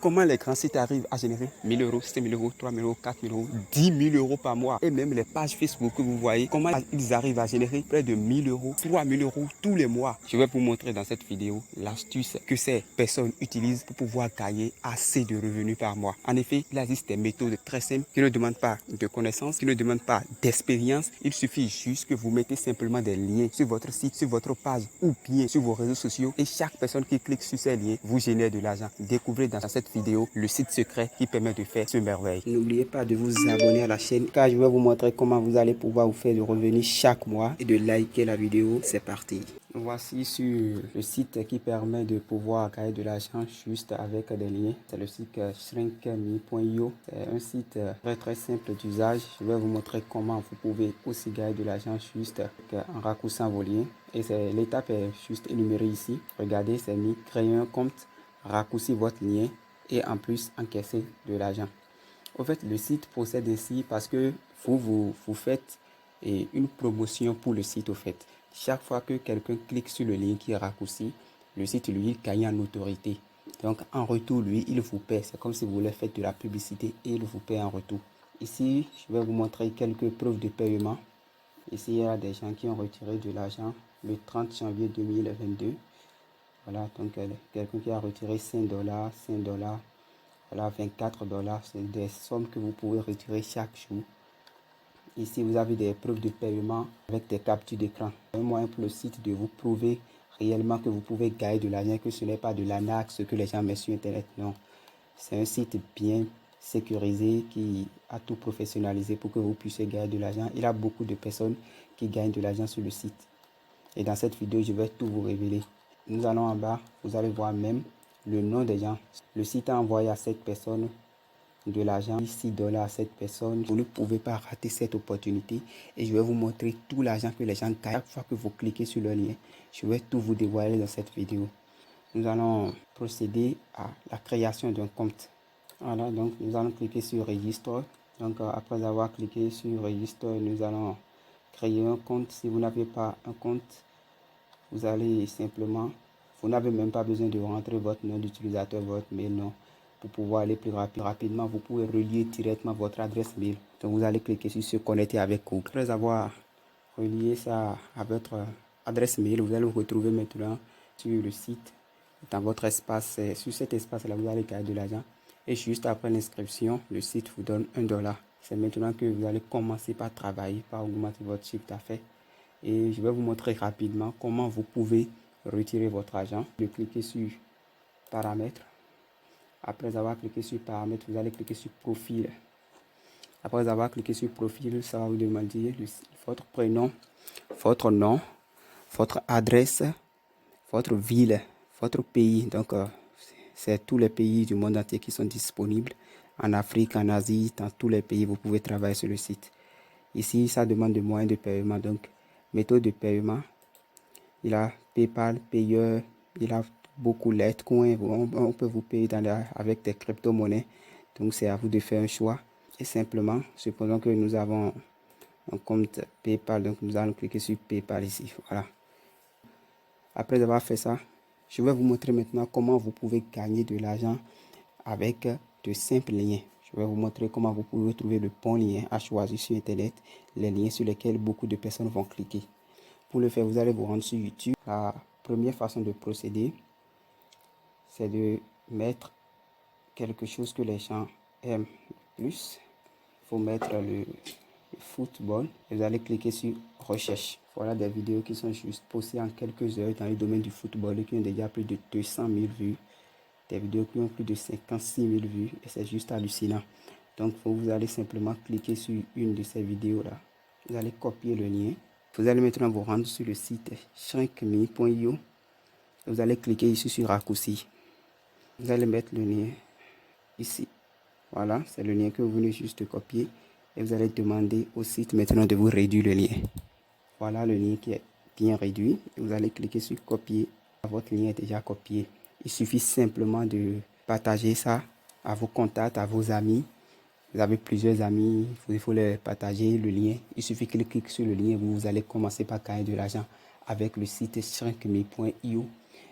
comment les grands sites arrivent à générer 1000 euros, 5000 euros, 3000 euros, 4000 euros, 10 000 euros par mois. Et même les pages Facebook que vous voyez, comment ils arrivent à générer près de 1000 euros, 3000 euros tous les mois. Je vais vous montrer dans cette vidéo l'astuce que ces personnes utilisent pour pouvoir gagner assez de revenus par mois. En effet, il existe des méthodes très simples qui ne demandent pas de connaissances, qui ne demandent pas d'expérience. Il suffit juste que vous mettez simplement des liens sur votre site, sur votre page ou bien sur vos réseaux sociaux et chaque personne qui clique sur ces liens vous génère de l'argent. Découvrez dans cette vidéo le site secret qui permet de faire ce merveille. N'oubliez pas de vous abonner à la chaîne car je vais vous montrer comment vous allez pouvoir vous faire de revenus chaque mois et de liker la vidéo. C'est parti. Voici sur le site qui permet de pouvoir gagner de l'argent juste avec des liens. C'est le site shrinkme.io. C'est un site très simple d'usage. Je vais vous montrer comment vous pouvez aussi gagner de l'argent juste en raccourcissant vos liens. Et l'étape est juste énumérée ici. Regardez, c'est mis créer un compte, raccourcir votre lien et en plus encaisser de l'argent. En fait, le site procède ainsi parce que vous faites une promotion pour le site. Au fait, chaque fois que quelqu'un clique sur le lien qui est raccourci, le site lui gagne en autorité. Donc en retour, lui, il vous paie. C'est comme si vous voulez faire de la publicité et il vous paie en retour. Ici, je vais vous montrer quelques preuves de paiement. Ici, il y a des gens qui ont retiré de l'argent le 30 janvier 2022. Voilà, donc quelqu'un qui a retiré 5 dollars, 5 dollars. Voilà, 24 dollars, c'est des sommes que vous pouvez retirer chaque jour. Ici, vous avez des preuves de paiement avec des captures d'écran. Un moyen pour le site de vous prouver réellement que vous pouvez gagner de l'argent, que ce n'est pas de l'arnaque, ce que les gens mettent sur Internet. Non, c'est un site bien sécurisé qui a tout professionnalisé pour que vous puissiez gagner de l'argent. Il y a beaucoup de personnes qui gagnent de l'argent sur le site. Et dans cette vidéo, je vais tout vous révéler. Nous allons en bas, vous allez voir même le nom des gens. Le site a envoyé à cette personne de l'argent, 6 dollars à cette personne. Vous ne pouvez pas rater cette opportunité et je vais vous montrer tout l'argent que les gens gagnent chaque fois que vous cliquez sur le lien. Je vais tout vous dévoiler dans cette vidéo. Nous allons procéder à la création d'un compte. Voilà, donc nous allons cliquer sur registre. Donc après avoir cliqué sur registre, nous allons créer un compte. Si vous n'avez pas un compte, vous allez simplement, vous n'avez même pas besoin de rentrer votre nom d'utilisateur, votre mail, non. Pour pouvoir aller plus rapidement, vous pouvez relier directement votre adresse mail. Donc vous allez cliquer sur se connecter avec Google. Après avoir relié ça à votre adresse mail, vous allez vous retrouver maintenant sur le site. Dans votre espace, sur cet espace-là, vous allez gagner de l'argent. Et juste après l'inscription, le site vous donne 1 dollar. C'est maintenant que vous allez commencer par travailler, par augmenter votre chiffre d'affaires. Et je vais vous montrer rapidement comment vous pouvez retirer votre argent. Vous cliquez sur paramètres. Après avoir cliqué sur paramètres, vous allez cliquer sur profil. Après avoir cliqué sur profil, ça va vous demander votre prénom, votre nom, votre adresse, votre ville, votre pays. Donc, c'est tous les pays du monde entier qui sont disponibles. En Afrique, en Asie, dans tous les pays, vous pouvez travailler sur le site. Ici, ça demande des moyens de paiement. Donc, méthode de paiement. Il a PayPal, Payer, il a beaucoup Litecoin. On peut vous payer avec des crypto-monnaies. Donc, c'est à vous de faire un choix. Et simplement, supposons que nous avons un compte PayPal. Donc, nous allons cliquer sur PayPal ici. Voilà. Après avoir fait ça, je vais vous montrer maintenant comment vous pouvez gagner de l'argent avec de simples liens. Je vais vous montrer comment vous pouvez trouver le bon lien à choisir sur Internet, les liens sur lesquels beaucoup de personnes vont cliquer. Pour le faire, vous allez vous rendre sur YouTube. La première façon de procéder, c'est de mettre quelque chose que les gens aiment le plus. Il faut mettre le football et vous allez cliquer sur recherche. Voilà des vidéos qui sont juste postées en quelques heures dans le domaine du football et qui ont déjà plus de 200 000 vues. Des vidéos qui ont plus de 56 000 vues et c'est juste hallucinant. Donc vous allez simplement cliquer sur une de ces vidéos là. Vous allez copier le lien. Vous allez maintenant vous rendre sur le site shrinkme.io. Vous allez cliquer ici sur raccourci. Vous allez mettre le lien ici. Voilà, c'est le lien que vous venez juste de copier. Et vous allez demander au site maintenant de vous réduire le lien. Voilà le lien qui est bien réduit. Vous allez cliquer sur copier. Votre lien est déjà copié. Il suffit simplement de partager ça à vos contacts, à vos amis. Vous avez plusieurs amis, il faut les partager le lien. Il suffit qu'ils cliquent sur le lien et vous allez commencer par gagner de l'argent avec le site shrinkme.io.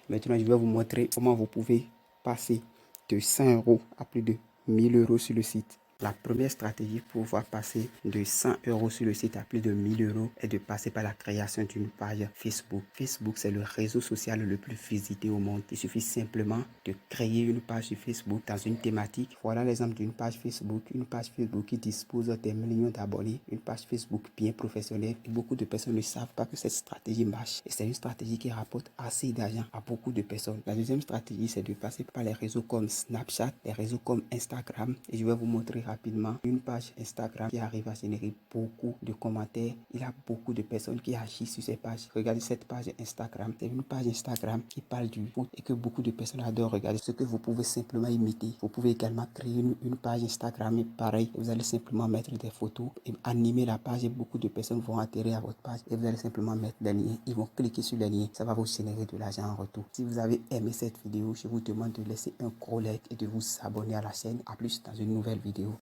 Maintenant, je vais vous montrer comment vous pouvez passer de 100 euros à plus de 1000 euros sur le site. La première stratégie pour pouvoir passer de 100 euros sur le site à plus de 1000 euros est de passer par la création d'une page Facebook. Facebook, c'est le réseau social le plus visité au monde. Il suffit simplement de créer une page sur Facebook dans une thématique. Voilà l'exemple d'une page Facebook. Une page Facebook qui dispose des millions d'abonnés. Une page Facebook bien professionnelle. Et beaucoup de personnes ne savent pas que cette stratégie marche. Et c'est une stratégie qui rapporte assez d'argent à beaucoup de personnes. La deuxième stratégie, c'est de passer par les réseaux comme Snapchat, les réseaux comme Instagram. Et je vais vous montrer rapidement une page Instagram qui arrive à générer beaucoup de commentaires. Il y a beaucoup de personnes qui agissent sur ces pages. Regardez cette page Instagram. C'est une page Instagram qui parle du foot et que beaucoup de personnes adorent regarder. Ce que vous pouvez simplement imiter. Vous pouvez également créer une page Instagram et pareil. Vous allez simplement mettre des photos et animer la page et beaucoup de personnes vont atterrir à votre page et vous allez simplement mettre des liens. Ils vont cliquer sur les liens. Ça va vous générer de l'argent en retour. Si vous avez aimé cette vidéo, je vous demande de laisser un gros like et de vous abonner à la chaîne. A plus dans une nouvelle vidéo.